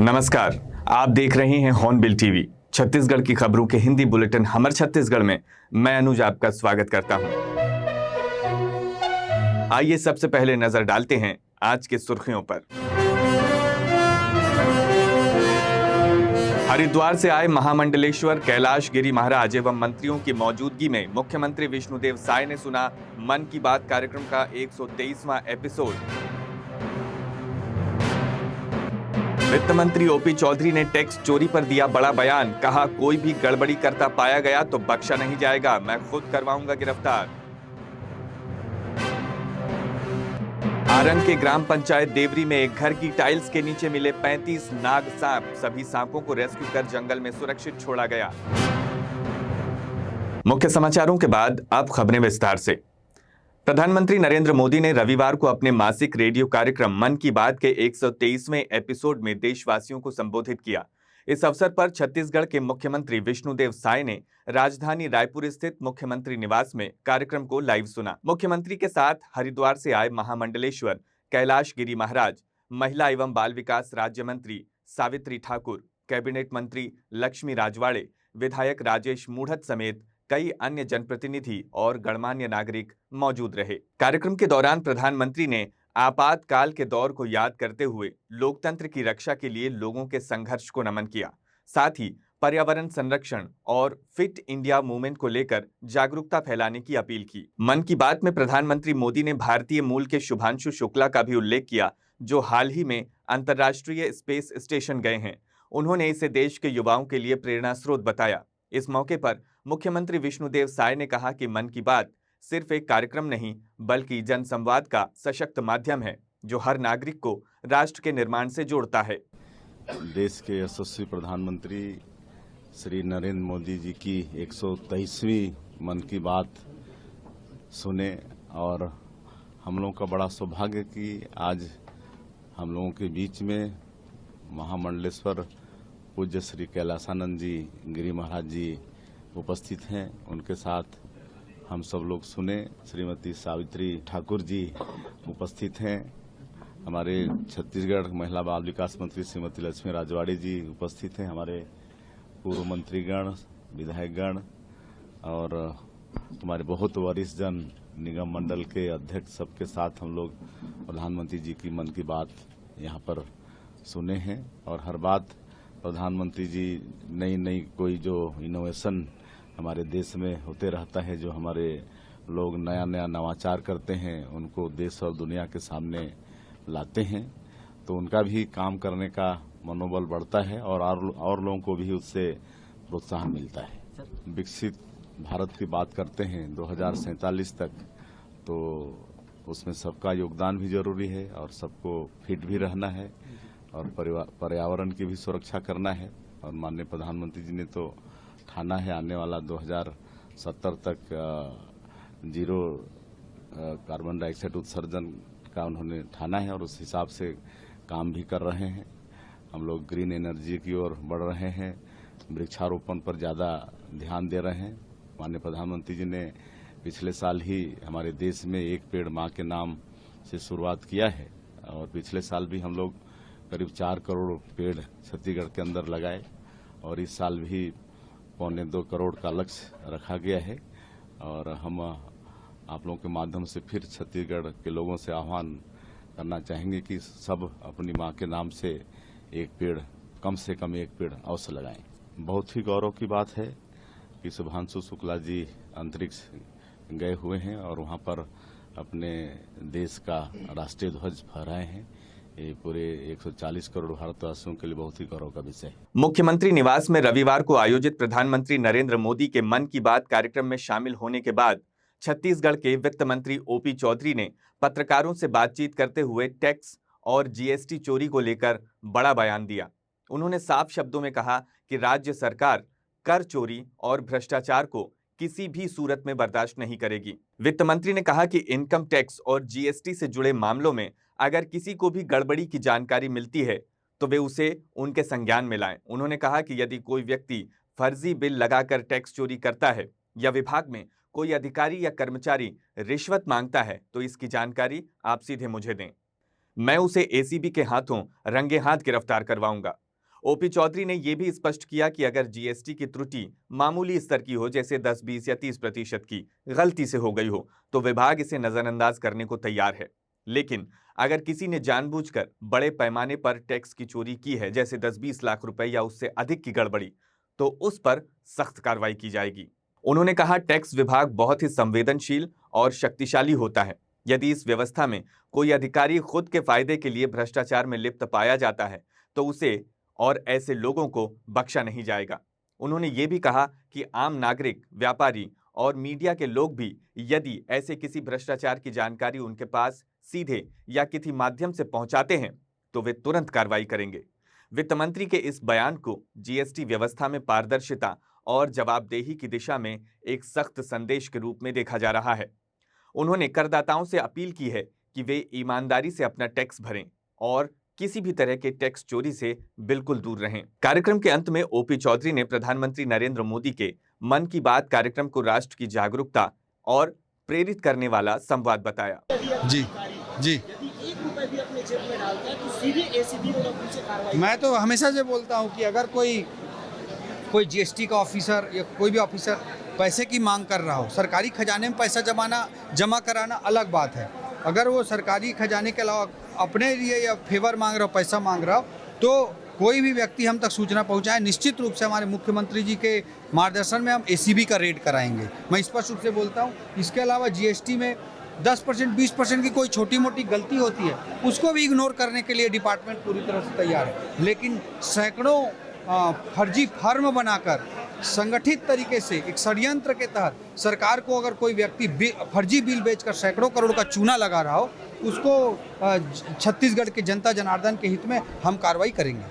नमस्कार, आप देख रहे हैं हॉर्नबिल टीवी। छत्तीसगढ़ की खबरों के हिंदी बुलेटिन हमर छत्तीसगढ़ में मैं अनुज आपका स्वागत करता हूं। आइए सबसे पहले नजर डालते हैं आज की सुर्खियों पर। हरिद्वार से आए महामंडलेश्वर कैलाश गिरी महाराज एवं मंत्रियों की मौजूदगी में मुख्यमंत्री विष्णुदेव साय ने सुना मन की बात कार्यक्रम का 123वां एपिसोड। वित्त मंत्री ओपी चौधरी ने टैक्स चोरी पर दिया बड़ा बयान, कहा कोई भी गड़बड़ी करता पाया गया तो बख्शा नहीं जाएगा, मैं खुद करवाऊंगा गिरफ्तार। आरंग के ग्राम पंचायत देवरी में एक घर की टाइल्स के नीचे मिले 35 नाग सांप, सभी सांपों को रेस्क्यू कर जंगल में सुरक्षित छोड़ा गया। मुख्य समाचारों के बाद अब खबरें विस्तार से। प्रधानमंत्री नरेंद्र मोदी ने रविवार को अपने मासिक रेडियो कार्यक्रम मन की बात के 123वें एपिसोड में देशवासियों को संबोधित किया। इस अवसर पर छत्तीसगढ़ के मुख्यमंत्री विष्णुदेव साय ने राजधानी रायपुर स्थित मुख्यमंत्री निवास में कार्यक्रम को लाइव सुना। मुख्यमंत्री के साथ हरिद्वार से आए महामंडलेश्वर कैलाश गिरी महाराज, महिला एवं बाल विकास राज्य मंत्री सावित्री ठाकुर, कैबिनेट मंत्री लक्ष्मी राजवाड़े, विधायक राजेश मूढ़त समेत कई अन्य जनप्रतिनिधि और गणमान्य नागरिक मौजूद रहे। कार्यक्रम के दौरान प्रधानमंत्री ने आपातकाल के दौर को याद करते हुए लोकतंत्र की रक्षा के लिए लोगों के संघर्ष को नमन किया। साथ ही पर्यावरण संरक्षण और फिट इंडिया मूवमेंट को लेकर जागरूकता फैलाने की अपील की। मन की बात में प्रधानमंत्री मोदी ने भारतीय मूल के शुभांशु शुक्ला का भी उल्लेख किया, जो हाल ही में अंतर्राष्ट्रीय स्पेस स्टेशन गए हैं। उन्होंने इसे देश के युवाओं के लिए प्रेरणा स्रोत बताया। इस मौके पर मुख्यमंत्री विष्णुदेव साय ने कहा कि मन की बात सिर्फ एक कार्यक्रम नहीं बल्कि जनसंवाद का सशक्त माध्यम है, जो हर नागरिक को राष्ट्र के निर्माण से जोड़ता है। देश के यशस्वी प्रधानमंत्री श्री नरेंद्र मोदी जी की 123वीं मन की बात सुने और हम लोगों का बड़ा सौभाग्य कि आज हम लोगों के बीच में महामंडलेश्वर पूज्य श्री कैलाशानंद जी गिरी महाराज जी उपस्थित हैं। उनके साथ हम सब लोग सुने। श्रीमती सावित्री ठाकुर जी उपस्थित हैं। हमारे छत्तीसगढ़ महिला बाल विकास मंत्री श्रीमती लक्ष्मी राजवाड़े जी उपस्थित हैं। हमारे पूर्व मंत्रीगण, विधायकगण और हमारे बहुत वरिष्ठ जन, निगम मंडल के अध्यक्ष, सबके साथ हम लोग प्रधानमंत्री जी की मन की बात यहाँ पर सुने हैं। और हर बात प्रधानमंत्री जी नई कोई जो इनोवेशन हमारे देश में होते रहता है, जो हमारे लोग नया नवाचार करते हैं, उनको देश और दुनिया के सामने लाते हैं, तो उनका भी काम करने का मनोबल बढ़ता है और लोगों को भी उससे प्रोत्साहन मिलता है। विकसित भारत की बात करते हैं 2047 तक, तो उसमें सबका योगदान भी जरूरी है और सबको फिट भी रहना है और पर्यावरण की भी सुरक्षा करना है। और माननीय प्रधानमंत्री जी ने तो ठाना है आने वाला 2070 तक जीरो कार्बन डाइऑक्साइड उत्सर्जन का उन्होंने ठाना है और उस हिसाब से काम भी कर रहे हैं। हम लोग ग्रीन एनर्जी की ओर बढ़ रहे हैं, वृक्षारोपण पर ज़्यादा ध्यान दे रहे हैं। माननीय प्रधानमंत्री जी ने पिछले साल ही हमारे देश में एक पेड़ माँ के नाम से शुरुआत किया है और पिछले साल भी हम लोग करीब 4 करोड़ पेड़ छत्तीसगढ़ के अंदर लगाए और इस साल भी 1.25 करोड़ का लक्ष्य रखा गया है। और हम आप लोगों के माध्यम से फिर छत्तीसगढ़ के लोगों से आह्वान करना चाहेंगे कि सब अपनी माँ के नाम से कम से कम एक पेड़ अवश्य लगाएं। बहुत ही गौरव की बात है कि शुभांशु शुक्ला जी अंतरिक्ष गए हुए हैं और वहाँ पर अपने देश का राष्ट्रीय ध्वज फहराए हैं। ये पूरे 140 करोड़ भारतवासियों के लिए बहुत ही गौरव का विषय है। मुख्यमंत्री निवास में रविवार को आयोजित प्रधानमंत्री नरेंद्र मोदी के मन की बात कार्यक्रम में शामिल होने के बाद छत्तीसगढ़ के वित्त मंत्री ओपी चौधरी ने पत्रकारों से बातचीत करते हुए टैक्स और जीएसटी चोरी को लेकर बड़ा बयान दिया। उन्होंने साफ शब्दों में कहा कि राज्य सरकार कर चोरी और भ्रष्टाचार को किसी भी सूरत में बर्दाश्त नहीं करेगी। वित्त मंत्री ने कहा कि इनकम टैक्स और जीएसटी से जुड़े मामलों में अगर किसी को भी गड़बड़ी की जानकारी मिलती है तो वे उसे उनके संज्ञान में लाएं। उन्होंने कहा कि यदि कोई व्यक्ति फर्जी बिल लगाकर टैक्स चोरी करता है या विभाग में कोई अधिकारी या कर्मचारी रिश्वत मांगता है तो इसकी जानकारी आप सीधे मुझे दें, मैं उसे एसीबी के हाथों रंगे हाथ गिरफ्तार करवाऊंगा। ओपी चौधरी ने यह भी स्पष्ट किया कि अगर जीएसटी की त्रुटि मामूली स्तर की हो, जैसे 10, 20 या 30% की गलती से हो गई हो, तो विभाग इसे नजरअंदाज करने को तैयार है। लेकिन अगर किसी ने जानबूझकर बड़े पैमाने पर टैक्स की चोरी की है, जैसे 10-20 लाख रुपए या उससे अधिक की गड़बड़ी, तो उस पर सख्त कार्रवाई की जाएगी। उन्होंने कहा, टैक्स विभाग बहुत ही संवेदनशील और शक्तिशाली होता है। यदि इस व्यवस्था में कोई अधिकारी खुद के फायदे के लिए भ्रष्टाचार में लिप्त पाया जाता है तो उसे और ऐसे लोगों को बख्शा नहीं जाएगा। उन्होंने ये भी कहा कि आम नागरिक, व्यापारी और मीडिया के लोग भी यदि ऐसे किसी भ्रष्टाचार की जानकारी उनके पास सीधे या किसी माध्यम से पहुंचाते हैं तो वे तुरंत कार्रवाई करेंगे। वित्त मंत्री के इस बयान को जीएसटी व्यवस्था में पारदर्शिता और जवाबदेही की दिशा में एक सख्त संदेश के रूप में देखा जा रहा है। उन्होंने करदाताओं से अपील की है कि वे ईमानदारी से अपना टैक्स भरें और किसी भी तरह के टैक्स चोरी से बिल्कुल दूर रहें। कार्यक्रम के अंत में ओपी चौधरी ने प्रधानमंत्री नरेंद्र मोदी के मन की बात कार्यक्रम को राष्ट्र की जागरूकता और प्रेरित करने वाला संवाद बताया। जी जी, यदि 1 रुपए भी अपने जेब में डालता है तो सीधे एसीबी और पुलिस से कार्रवाई। मैं तो हमेशा से बोलता हूँ कि अगर कोई जीएसटी का ऑफिसर या कोई भी ऑफिसर पैसे की मांग कर रहा हो, सरकारी खजाने में पैसा जमा कराना अलग बात है। अगर वो सरकारी खजाने के अलावा अपने लिए या फेवर मांग रहा हो, पैसा मांग रहा हो, तो कोई भी व्यक्ति हम तक सूचना पहुंचाए, निश्चित रूप से हमारे मुख्यमंत्री जी के मार्गदर्शन में हम एसीबी का रेड कराएंगे। मैं स्पष्ट रूप से बोलता हूँ। इसके अलावा जीएसटी में 10%, 20% की कोई छोटी मोटी गलती होती है, उसको भी इग्नोर करने के लिए डिपार्टमेंट पूरी तरह से तैयार है। लेकिन सैकड़ों फर्जी फर्म बनाकर संगठित तरीके से एक षड्यंत्र के तहत सरकार को अगर कोई व्यक्ति फर्जी बिल बेचकर सैकड़ों करोड़ का चूना लगा रहा हो, उसको छत्तीसगढ़ के जनता जनार्दन के हित में हम कार्रवाई करेंगे।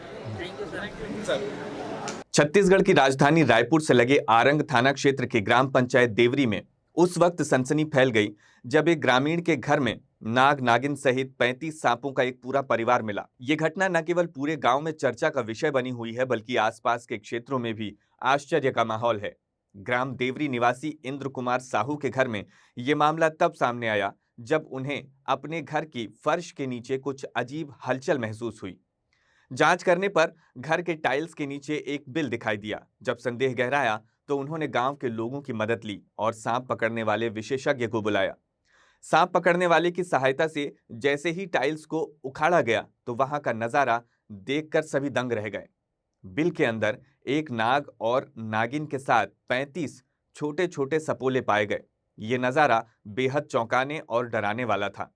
छत्तीसगढ़ की राजधानी रायपुर से लगे आरंग थाना क्षेत्र के ग्राम पंचायत देवरी में उस वक्त सनसनी फैल गई जब एक ग्रामीण के घर में नाग नागिन सहित 35 सांपों का एक पूरा परिवार मिला। ये घटना न केवल पूरे गांव में चर्चा का विषय बनी हुई है, बल्कि आसपास के क्षेत्रों में भी आश्चर्य का माहौल है। ग्राम देवरी निवासी इंद्र कुमार साहू के घर में ये मामला तब सामने आया जब उन्हें अपने घर की फर्श के नीचे कुछ अजीब हलचल महसूस हुई। जांच करने पर घर के टाइल्स के नीचे एक बिल दिखाई दिया। जब संदेह गहराया तो उन्होंने गांव के लोगों की मदद ली और सांप पकड़ने वाले विशेषज्ञ को बुलाया। सांप पकड़ने वाले की सहायता से जैसे ही टाइल्स को उखाड़ा गया तो वहां का नजारा देखकर सभी दंग रह गए। बिल के अंदर एक नाग और नागिन के साथ 35 छोटे छोटे सपोले पाए गए। ये नजारा बेहद चौंकाने और डराने वाला था।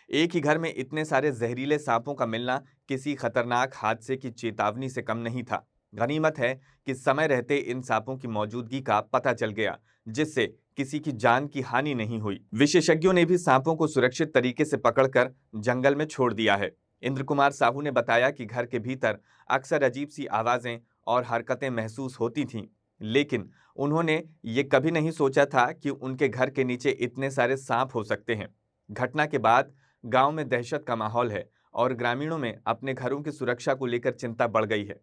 एक ही घर में इतने सारे जहरीले सांपों का मिलना किसी खतरनाक हादसे की चेतावनी से कम नहीं था। गनीमत है कि समय रहते इन सांपों की मौजूदगी का पता चल गया, जिससे किसी की जान की हानि नहीं हुई। विशेषज्ञों ने भी सांपों को सुरक्षित तरीके से पकड़कर जंगल में छोड़ दिया है। इंद्र कुमार साहू ने बताया कि घर के भीतर अक्सर अजीब सी आवाजें और हरकतें महसूस होती थीं, लेकिन उन्होंने ये कभी नहीं सोचा था कि उनके घर के नीचे इतने सारे सांप हो सकते हैं। घटना के बाद गांव में दहशत का माहौल है और ग्रामीणों में अपने घरों की सुरक्षा को लेकर चिंता बढ़ गई है।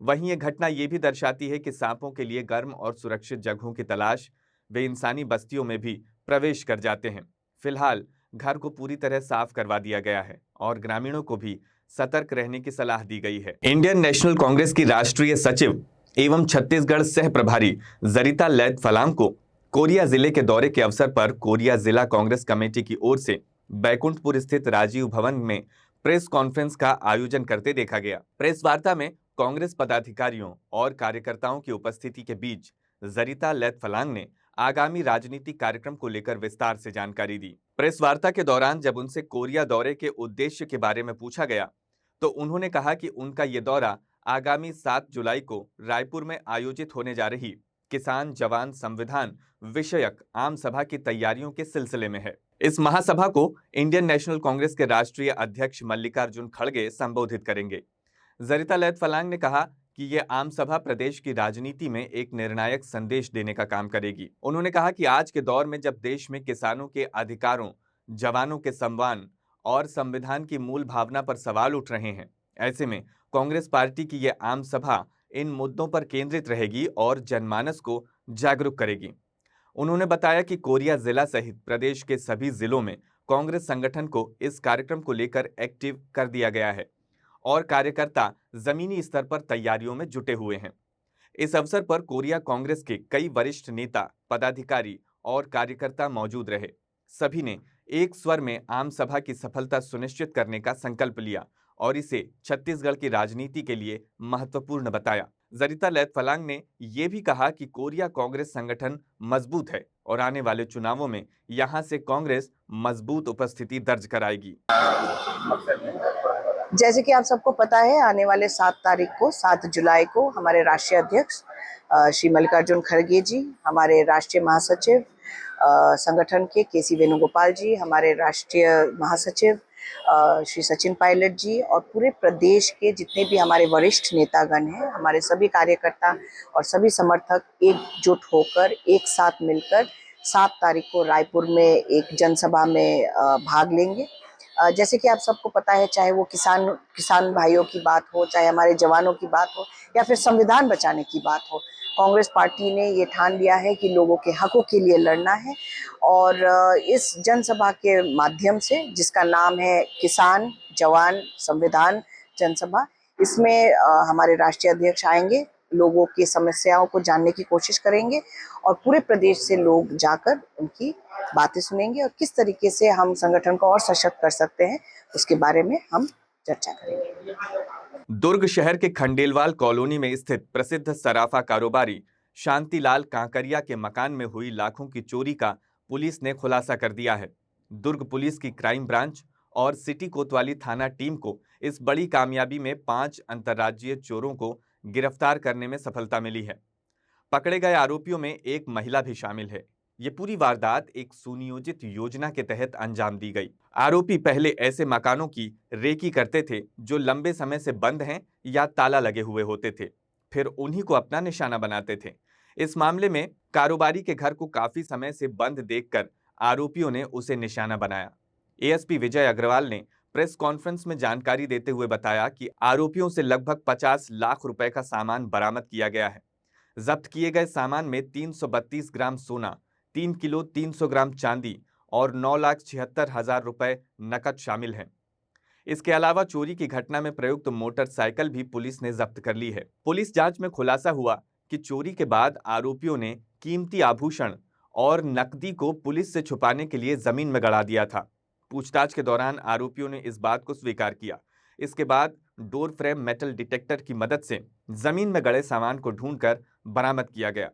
वहीं ये घटना ये भी दर्शाती है कि सांपों के लिए गर्म और सुरक्षित जगहों की तलाश वे इंसानी बस्तियों में भी प्रवेश कर जाते हैं। फिलहाल घर को पूरी तरह साफ करवा दिया गया है और ग्रामीणों को भी सतर्क रहने की सलाह दी गई है। इंडियन नेशनल कांग्रेस की राष्ट्रीय सचिव एवं छत्तीसगढ़ सह प्रभारी जरिता लैथ फलांग को कोरिया जिले के दौरे के अवसर पर कोरिया जिला कांग्रेस कमेटी की ओर से बैकुंठपुर स्थित राजीव भवन में प्रेस कॉन्फ्रेंस का आयोजन करते देखा गया। प्रेस वार्ता में कांग्रेस पदाधिकारियों और कार्यकर्ताओं की उपस्थिति के बीच जरिता लैथ फलांग ने आगामी राजनीतिक कार्यक्रम को लेकर विस्तार से जानकारी दी। प्रेस वार्ता के दौरान जब उनसे कोरिया दौरे के उद्देश्य के बारे में पूछा गया तो उन्होंने कहा कि उनका ये दौरा आगामी 7 जुलाई को रायपुर में आयोजित होने जा रही किसान जवान संविधान विषयक आम सभा की तैयारियों के सिलसिले में है। इस महासभा को इंडियन नेशनल कांग्रेस के राष्ट्रीय अध्यक्ष मल्लिकार्जुन खड़गे संबोधित करेंगे। जरिता लैथ फलांग ने कहा कि ये आम सभा प्रदेश की राजनीति में एक निर्णायक संदेश देने का काम करेगी। उन्होंने कहा कि आज के दौर में जब देश में किसानों के अधिकारों, जवानों के सम्मान और संविधान की मूल भावना पर सवाल उठ रहे हैं, ऐसे में कांग्रेस पार्टी की ये आम सभा इन मुद्दों पर केंद्रित रहेगी और जनमानस को जागरूक करेगी। उन्होंने बताया कि कोरिया जिला सहित प्रदेश के सभी जिलों में कांग्रेस संगठन को इस कार्यक्रम को लेकर एक्टिव कर दिया गया है और कार्यकर्ता जमीनी स्तर पर तैयारियों में जुटे हुए हैं। इस अवसर पर कोरिया कांग्रेस के कई वरिष्ठ नेता, पदाधिकारी और कार्यकर्ता मौजूद रहे। सभी ने एक स्वर में आम सभा की सफलता सुनिश्चित करने का संकल्प लिया और इसे छत्तीसगढ़ की राजनीति के लिए महत्वपूर्ण बताया। जरिता लैथफलांग ने यह भी कहा कि कोरिया कांग्रेस संगठन मजबूत है और आने वाले चुनावों में यहां से कांग्रेस मजबूत उपस्थिति दर्ज कराएगी। जैसे कि आप सबको पता है, आने वाले 7 जुलाई को हमारे राष्ट्रीय अध्यक्ष श्री मल्लिकार्जुन खड़गे जी, हमारे राष्ट्रीय महासचिव संगठन के केसी वेणुगोपाल जी, हमारे राष्ट्रीय महासचिव श्री सचिन पायलट जी और पूरे प्रदेश के जितने भी हमारे वरिष्ठ नेतागण हैं, हमारे सभी कार्यकर्ता और सभी समर्थक एकजुट होकर एक साथ मिलकर 7 तारीख को रायपुर में एक जनसभा में भाग लेंगे। जैसे कि आप सबको पता है, चाहे वो किसान भाइयों की बात हो, चाहे हमारे जवानों की बात हो या फिर संविधान बचाने की बात हो, कांग्रेस पार्टी ने ये ठान लिया है कि लोगों के हकों के लिए लड़ना है। और इस जनसभा के माध्यम से, जिसका नाम है किसान जवान संविधान जनसभा, इसमें हमारे राष्ट्रीय अध्यक्ष आएंगे, लोगों की समस्याओं को जानने की कोशिश करेंगे और पूरे प्रदेश से लोग जाकर उनकी बातें सुनेंगे और किस तरीके से हम संगठन को और सशक्त कर सकते हैं उसके बारे में हम चर्चा करेंगे। दुर्ग शहर के खंडेलवाल कॉलोनी में स्थित प्रसिद्ध सराफा कारोबारी शांतिलाल कांकरिया के मकान में हुई लाखों की चोरी का पुलिस ने खुलासा कर दिया है। दुर्ग पुलिस की क्राइम ब्रांच और सिटी कोतवाली थाना टीम को इस बड़ी कामयाबी में 5 अंतर्राज्यीय चोरों को गिरफ्तार करने में सफलता मिली है। पकड़े गए आरोपियों में एक महिला भी शामिल है। ये पूरी वारदात एक सुनियोजित योजना के तहत अंजाम दी गई। आरोपी पहले ऐसे मकानों की रेकी करते थे जो लंबे समय से बंद हैं या ताला लगे हुए होते थे, फिर उन्हीं को अपना निशाना बनाते थे। इस मामले में कारोबारी के घर को काफी समय से बंद देखकर आरोपियों ने उसे निशाना बनाया। एएसपी विजय अग्रवाल ने प्रेस कॉन्फ्रेंस में जानकारी देते हुए बताया कि आरोपियों से लगभग 50 लाख रुपए का सामान बरामद किया गया है। जब्त किए गए सामान में 332 ग्राम सोना, 3 किलो 300 ग्राम चांदी और 9,76,000 रुपए नकद शामिल हैं। इसके अलावा चोरी की घटना में प्रयुक्त मोटरसाइकिल भी पुलिस ने जब्त कर ली है। पुलिस जांच में खुलासा हुआ कि चोरी के बाद आरोपियों ने कीमती आभूषण और नकदी को पुलिस से छुपाने के लिए जमीन में गड़ा दिया था। पूछताछ के दौरान आरोपियों ने इस बात को स्वीकार किया। इसके बाद डोर फ्रेम मेटल डिटेक्टर की मदद से जमीन में गड़े सामान को ढूंढकर बरामद किया गया।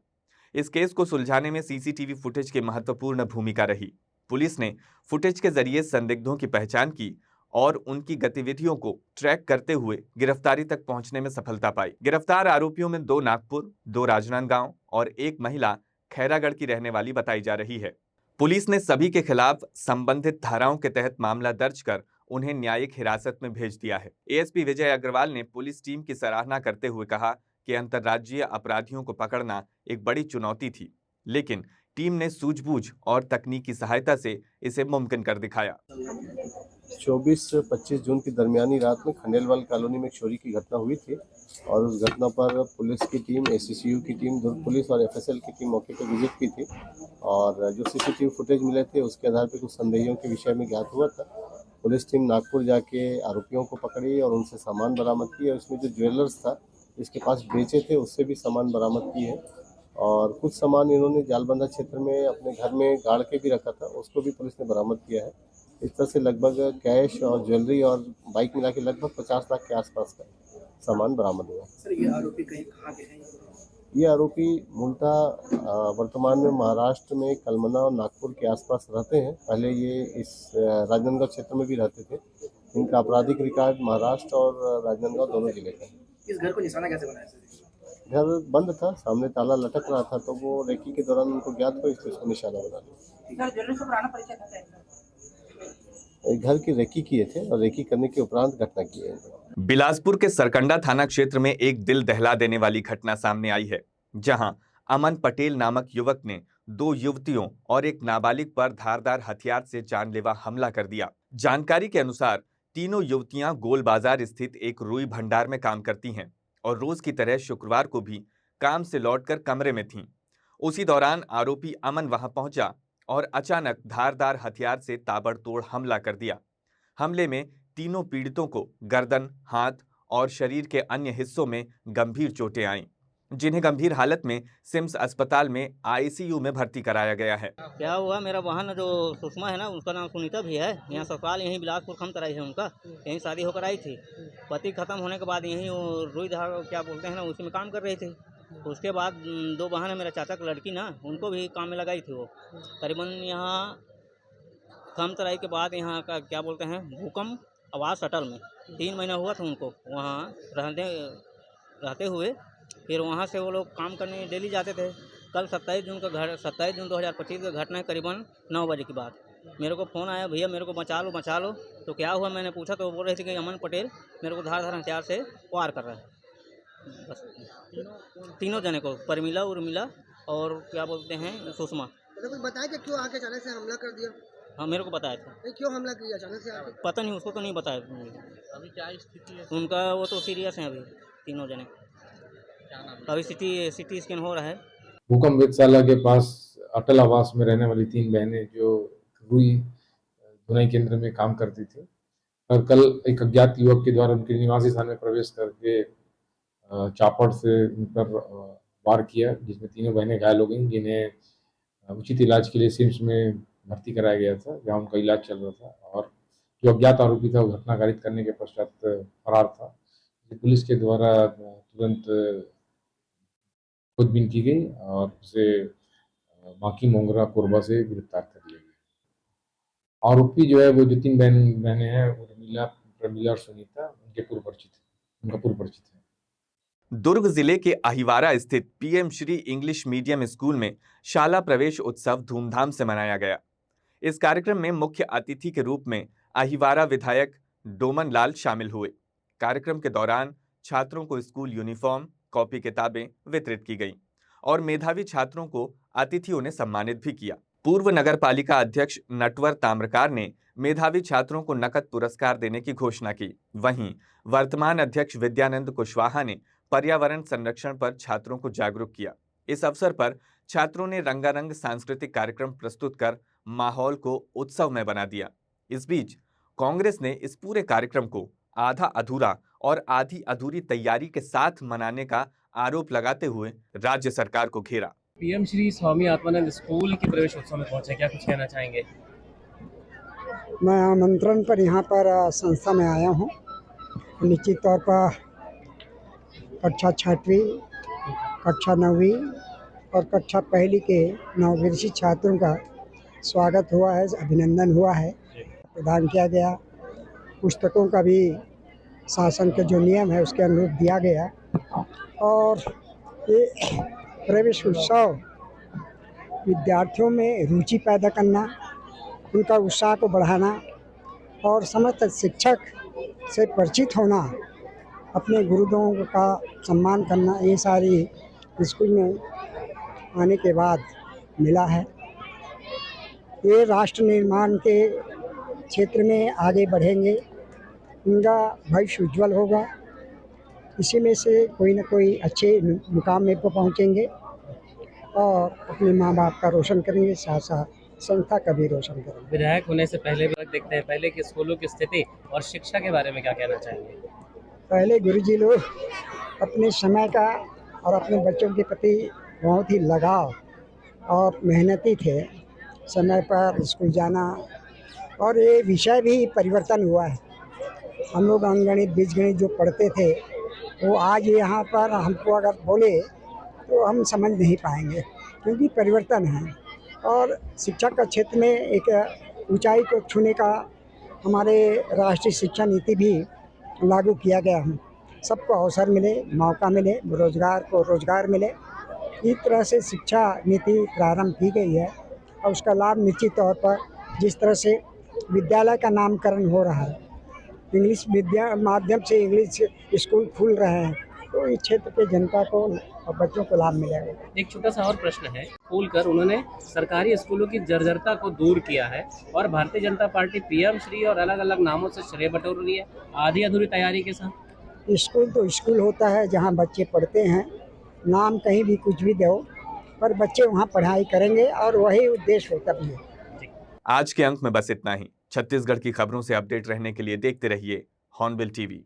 इस केस को सुलझाने में सीसीटीवी फुटेज की महत्वपूर्ण भूमिका रही। पुलिस ने फुटेज के जरिए संदिग्धों की पहचान की और उनकी गतिविधियों को ट्रैक करते हुए गिरफ्तारी तक पहुंचने में सफलता पाई। गिरफ्तार आरोपियों में 2 नागपुर, 2 राजनांदगांव और 1 महिला खैरागढ़ की रहने वाली बताई जा रही है। पुलिस ने सभी के खिलाफ संबंधित धाराओं के तहत मामला दर्ज कर उन्हें न्यायिक हिरासत में भेज दिया है। एएसपी विजय अग्रवाल ने पुलिस टीम की सराहना करते हुए कहा कि अंतर्राज्यीय अपराधियों को पकड़ना एक बड़ी चुनौती थी, लेकिन टीम ने सूझबूझ और तकनीकी सहायता से इसे मुमकिन कर दिखाया। 24-25 जून की दरमियानी रात में खंडेलवाल कॉलोनी में चोरी की घटना हुई थी और उस घटना पर पुलिस की टीम, एसीसीयू की टीम, दुर्ग पुलिस और एफएसएल की टीम मौके पर विजिट की थी और जो सीसीटीवी फुटेज मिले थे उसके आधार पर कुछ संदेहियों के विषय में ज्ञात हुआ था। पुलिस टीम नागपुर जाके आरोपियों को पकड़ी और उनसे सामान बरामद किया। उसमें जो ज्वेलर्स था जिसके पास बेचे थे उससे भी सामान बरामद किए है और कुछ सामान इन्होंने जालबंदा क्षेत्र में अपने घर में गाड़ के भी रखा था, उसको भी पुलिस ने बरामद किया है। इस तरह से लगभग कैश और ज्वेलरी और बाइक मिला के लगभग 50 लाख के आसपास का सामान बरामद हुआ। सर, ये आरोपी कहीं कहाँ के हैं? ये आरोपी मूलतः वर्तमान में महाराष्ट्र में कलमना और नागपुर के आसपास रहते हैं। पहले ये इस राजनांदगांव क्षेत्र में भी रहते थे। इनका आपराधिक रिकॉर्ड महाराष्ट्र और राजनांदगांव दोनों जिले का है। इस घर को निशाना कैसे बनाया सर? घर बंद था, सामने ताला लटक रहा था, तो वो रेकी के दौरान उनको ज्ञात हुआ, इसलिए उसको निशाना बना लिया। घर की रेकी किए थे और रेकी करने के उपरांत घटना की है। बिलासपुर के सरकंडा थाना क्षेत्र में एक दिल दहला देने वाली घटना सामने आई है, जहां अमन पटेल नामक युवक ने 2 युवतियों और एक नाबालिग पर धारदार हथियार से जानलेवा हमला कर दिया। जानकारी के अनुसार तीनों युवतियां गोल बाजार स्थित एक रुई भंडार में काम करती हैं और रोज की तरह शुक्रवार को भी काम से लौटकर कमरे में थीं। उसी दौरान आरोपी अमन वहां पहुंचा और अचानक धारदार हथियार से ताबड़तोड़ हमला कर दिया। हमले में तीनों पीड़ितों को गर्दन, हाथ और शरीर के अन्य हिस्सों में गंभीर चोटें आईं, जिन्हें गंभीर हालत में सिम्स अस्पताल में आईसीयू में भर्ती कराया गया है। क्या हुआ, मेरा बहन जो सुषमा है ना, उसका नाम सुनीता भी है। यहाँ ससुराल यहीं बिलासपुर खमतराई है उनका, यहीं शादी होकर आई थी। पति खत्म होने के बाद यहीं वो रुई धागा क्या बोलते हैं ना, उसी में काम कर रही थी। उसके बाद 2 बहन है, मेरा चाचा की लड़की ना, उनको भी काम में लगाई थी वो। करीबन यहाँ खमतराई के बाद यहाँ का क्या बोलते हैं भूकंप आवास अटल में 3 महीना हुआ था उनको वहाँ रहते हुए। फिर वहाँ से वो लोग काम करने डेली जाते थे। कल 27 जून 2025 का घटना है, करीबन 9 बजे की बात। मेरे को फ़ोन आया, भैया मेरे को बचा लो। तो क्या हुआ मैंने पूछा तो वो बोल रहे थे कि अमन पटेल मेरे को धार हथियार से वार कर रहा है। बस तीनों जने को, परमिला, उर्मिला और क्या बोलते हैं सुषमा। तो कुछ बताया कि क्यों आके अचानक से हमला कर दिया? हाँ, मेरे को बताया था। नहीं, क्यों हमला किया अचानक से आके? पता नहीं, उसको तो नहीं बताया। अभी क्या स्थिति है उनका? वो तो सीरियस हैं अभी तीनों जने। अभी सिटी स्कैन हो रहा है। भूकंप वेधशाला के पास अटल आवास में रहने वाली 3 बहनें जो रुई धुनाई केंद्र में काम करती थी, और कल एक अज्ञात युवक के द्वारा उनके निवासी स्थान में प्रवेश करके चापड़ से उन पर वार किया, जिसमें तीनों बहनें घायल हो गईं, जिन्हें उचित इलाज के लिए सिम्स में भर्ती कराया गया था, जहां उनका इलाज चल रहा था। और जो अज्ञात आरोपी था वो घटना कारित करने के पश्चात फरार था। पुलिस के द्वारा तुरंत खोजबीन की गई और उसे माकी मोंगरा कोरबा से गिरफ्तार कर लिया गया। आरोपी जो है वो जो 3 बहनें हैं, उर्मिला, प्रमिला और सुनीता, उनका पूर्व परिचित है। दुर्ग जिले के अहिवारा स्थित PM Shri English medium school में शाला प्रवेश उत्सव धूमधाम से मनाया गया। इस कार्यक्रम में मुख्य अतिथि के रूप में अहिवारा विधायक डोमन लाल शामिल हुए। कार्यक्रम के दौरान छात्रों को स्कूल यूनिफॉर्म, कॉपी किताबें वितरित की गईं और मेधावी छात्रों को अतिथियों ने सम्मानित भी किया। पूर्व नगर पालिका अध्यक्ष नटवर ताम्रकार ने मेधावी छात्रों को नकद पुरस्कार देने की घोषणा की। वहीं वर्तमान अध्यक्ष विद्यानंद कुशवाहा ने पर्यावरण संरक्षण पर छात्रों को जागरूक किया। इस अवसर पर छात्रों ने रंगारंग सांस्कृतिक कार्यक्रम प्रस्तुत कर माहौल को उत्सवमय बना दिया। इस बीच कांग्रेस ने इस पूरे कार्यक्रम को आधा अधूरा और आधी अधूरी तैयारी के साथ मनाने का आरोप लगाते हुए राज्य सरकार को घेरा। पीएम श्री स्वामी आत्मानंद स्कूल के प्रवेश उत्सव में पहुंचे, क्या कुछ कहना चाहेंगे? मैं आमंत्रण पर यहाँ पर संस्था में आया हूँ। निश्चित तौर पर कक्षा 6वीं, कक्षा 9वीं और कक्षा 1 के नववर्षीय छात्रों का स्वागत हुआ है, अभिनंदन हुआ है, प्रदान किया गया। पुस्तकों का भी शासन के जो नियम है उसके अनुरूप दिया गया। और ये प्रवेश उत्सव विद्यार्थियों में रुचि पैदा करना, उनका उत्साह को बढ़ाना और समस्त शिक्षक से परिचित होना, अपने गुरुदेवों का सम्मान करना, ये सारी स्कूल में आने के बाद मिला है। ये राष्ट्र निर्माण के क्षेत्र में आगे बढ़ेंगे, उनका भविष्य उज्जवल होगा। इसी में से कोई न कोई अच्छे मुकाम में पहुंचेंगे और अपने माँ बाप का रोशन करेंगे, साथ साथ संस्था का भी रोशन करेंगे। विधायक होने से पहले भी देखते हैं, पहले के स्कूलों की स्थिति और शिक्षा के बारे में क्या कहना चाहेंगे? पहले गुरुजी लोग अपने समय का और अपने बच्चों के प्रति बहुत ही लगाव और मेहनती थे। समय पर स्कूल जाना, और ये विषय भी परिवर्तन हुआ है। हम लोग अंकगणित, बीजगणित जो पढ़ते थे वो आज यहाँ पर हमको अगर बोले तो हम समझ नहीं पाएंगे, क्योंकि परिवर्तन है। और शिक्षा का क्षेत्र में एक ऊंचाई को छूने का हमारे राष्ट्रीय शिक्षा नीति भी लागू किया गया है। सबको अवसर मिले, मौका मिले, रोजगार को रोजगार मिले, इस तरह से शिक्षा नीति प्रारंभ की गई है। और उसका लाभ निश्चित तौर पर जिस तरह से विद्यालय का नामकरण हो रहा है, इंग्लिश विद्या माध्यम से इंग्लिश स्कूल खुल रहे हैं, तो इस क्षेत्र के जनता को और बच्चों को लाभ मिलेगा। एक छोटा सा और प्रश्न है, खोलकर उन्होंने सरकारी स्कूलों की जर्जरता को दूर किया है और भारतीय जनता पार्टी पीएम श्री और अलग अलग नामों से श्रेय बटोर रही है आधी अधूरी तैयारी के साथ। स्कूल तो स्कूल होता है जहाँ बच्चे पढ़ते हैं, नाम कहीं भी कुछ भी दो, पर बच्चे वहाँ पढ़ाई करेंगे और वही उद्देश्य होता भी है। आज के अंक में बस इतना ही। छत्तीसगढ़ की खबरों से अपडेट रहने के लिए देखते रहिए हॉर्नबिल टीवी।